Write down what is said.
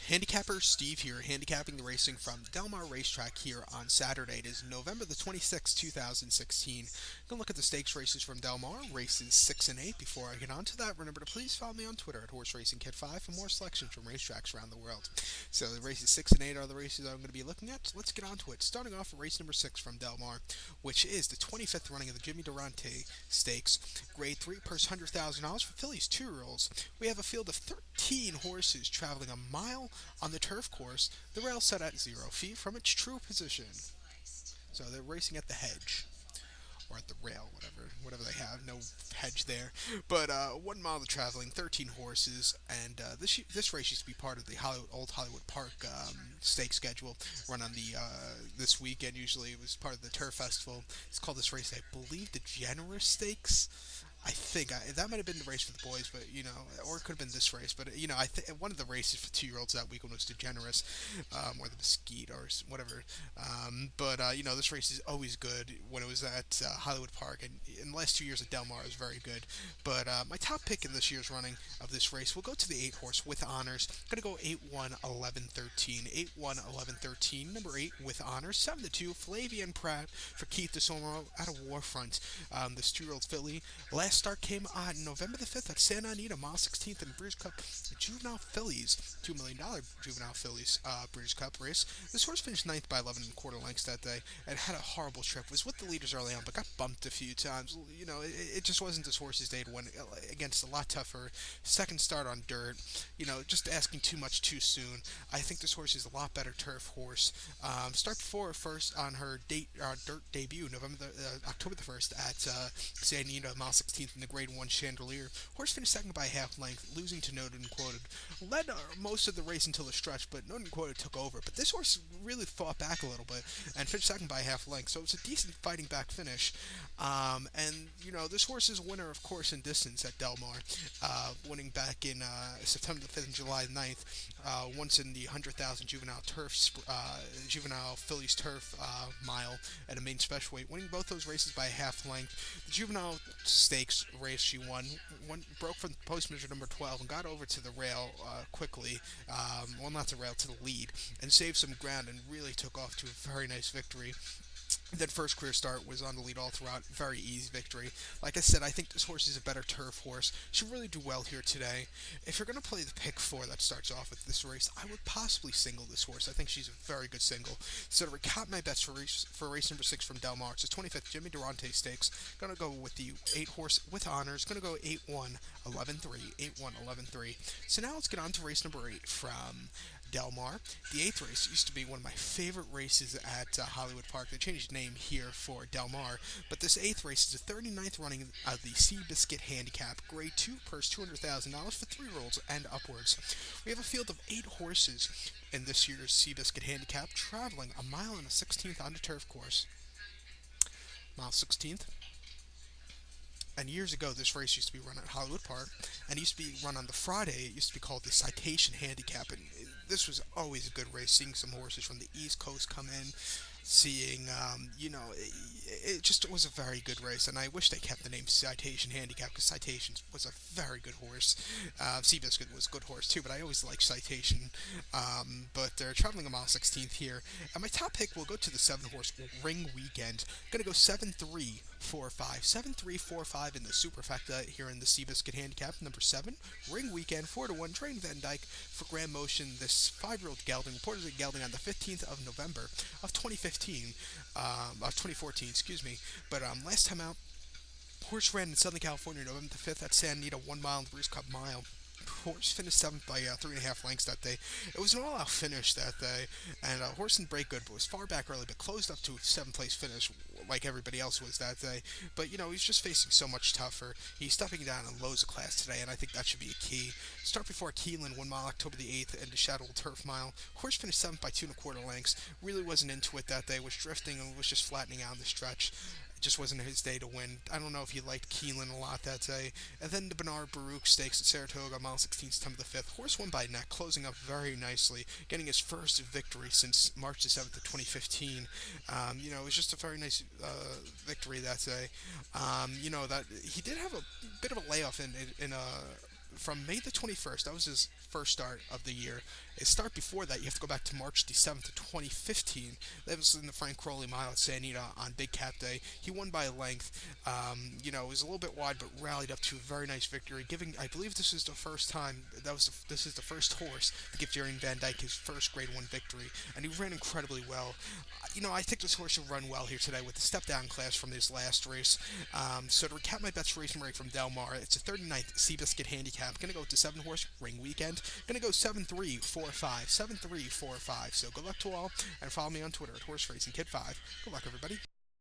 Handicapper Steve here, handicapping the racing from Del Mar Racetrack here on Saturday. It is November the 26th, 2016. Gonna look at the stakes races from Del Mar, races 6 and 8. Before I get on to that, remember to please follow me on Twitter at HorseRacingKid5 for more selections from racetracks around the world. So the races 6 and 8 are the races I'm going to be looking at. So let's get on to it. Starting off with race number 6 from Del Mar, which is the 25th running of the Jimmy Durante Stakes. Grade 3, purse $100,000 for fillies 2-year-olds. We have a field of 13 horses traveling a mile on the turf course, the rail set at 0 feet from its true position. So they're racing at the hedge. Or at the rail, whatever they have. No hedge there. But 1 mile of traveling, 13 horses, and this race used to be part of the old Hollywood Park stake schedule, run on the this weekend. Usually it was part of the Turf Festival. It's called this race, I believe, the Generous Stakes. I think that might have been the race for the boys, but or it could have been this race. But I think one of the races for 2-year-olds that weekend was DeGeneres, or the Mesquite, or whatever. But this race is always good when it was at Hollywood Park, and in the last 2 years at Del Mar it was very good. But my top pick in this year's running of this race will go to the 8 horse with honors. I'm gonna go 8-1, 11-13, 8-1, 11-13. Number 8 with honors, 7-2. Flavian Pratt for Keith DeSomero out of Warfront. This 2-year-old filly. Last start came on November the 5th at Santa Anita, mile 16th in Breeders' Cup Juvenile Fillies, $2 million Juvenile Fillies Breeders' Cup race. This horse finished 9th by 11 and a quarter lengths that day and had a horrible trip. Was with the leaders early on, but got bumped a few times. It just wasn't this horse's day to win against a lot tougher. Second start on dirt, just asking too much too soon. I think this horse is a lot better turf horse. Start before first on her dirt debut, October the 1st at Santa Anita, mile 16th in the Grade 1 Chandelier. Horse finished second by half length, losing to Noted and Quoted. Led most of the race until the stretch, but Noted and Quoted took over. But this horse really fought back a little bit and finished second by half length, so it was a decent fighting back finish. This horse is a winner, of course, in distance at Del Mar, winning back in September the 5th and July 9th, once in the 100,000 juvenile Phillies turf mile at a main special weight, winning both those races by half length. The juvenile stakes race she won, broke from post measure number 12 and got over to the rail quickly, not the rail, to the lead, and saved some ground and really took off to a very nice victory. That first clear start was on the lead all throughout. Very easy victory. Like I said, I think this horse is a better turf horse. She'll really do well here today. If you're going to play the pick 4 that starts off with this race, I would possibly single this horse. I think she's a very good single. So to recap my bets for race number 6 from Del Mar, it's the 25th Jimmy Durante Stakes. Going to go with the 8 horse with honors. Going to go 8-1, 11-3, 8-1, 11-3. So now let's get on to race number 8 from Del Mar. The 8th race used to be one of my favorite races at Hollywood Park. They changed name here for Del Mar, but this 8th race is the 39th running of the Seabiscuit Handicap, Grade 2, purse $200,000 for 3-year-olds and upwards. We have a field of 8 horses in this year's Seabiscuit Handicap, traveling a mile and a 16th on the turf course. Mile 16th. And years ago, this race used to be run at Hollywood Park, and used to be run on the Friday. It used to be called the Citation Handicap, and this was always a good race, seeing some horses from the East Coast come in, seeing, it just was a very good race, and I wish they kept the name Citation Handicap, because Citation was a very good horse. Seabiscuit was a good horse too, but I always liked Citation. But they're traveling a mile 16th here, and my top pick will go to the 7 horse Ring Weekend. Gonna go 7-3. 4-5, 7-3, 4-5 in the superfecta here in the Seabiscuit Handicap. Number 7, Ring Weekend, 4-1, Train Van Dyke for Grand Motion. This 5-year-old gelding, reportedly gelding on the 15th of November of 2014, excuse me. But last time out, horse ran in Southern California, November the 5th at Santa Anita, 1 mile in the Breeders' Cup mile. Horse finished 7th by 3.5 lengths that day. It was an all-out finish that day, and horse didn't break good, but was far back early, but closed up to a 7th place finish like everybody else was that day. But he's just facing so much tougher. He's stepping down in lows of class today, and I think that should be a key. Start before Keeneland, 1 mile, October the 8th, and the Shadow Turf Mile. Horse finished 7th by 2.25 lengths. Really wasn't into it that day. Was drifting and was just flattening out in the stretch. It just wasn't his day to win. I don't know if he liked Keeneland a lot that day. And then the Bernard Baruch Stakes at Saratoga, mile 16, September the 5th. Horse won by neck, closing up very nicely, getting his first victory since March the 7th of 2015. It was just a very nice victory that day. That he did have a bit of a layoff in from May the 21st. That was his first start of the year. A start before that, you have to go back to March the 7th of 2015. That was in the Frank Crowley Mile at Santa Anita on Big Cat Day. He won by a length. It was a little bit wide, but rallied up to a very nice victory. I believe this is the first time this is the first horse to give Darian Van Dyke his first Grade One victory, and he ran incredibly well. I think this horse will run well here today with the step down class from his last race. So to recap my bets racing rate from Del Mar, it's a 39th Seabiscuit Handicap. Going to go with the 7-horse Ring Weekend. Going to go 7-3-4-5, 7-3-4-5. So good luck to all, and follow me on Twitter at Horse Racing Kid 5. Good luck, everybody.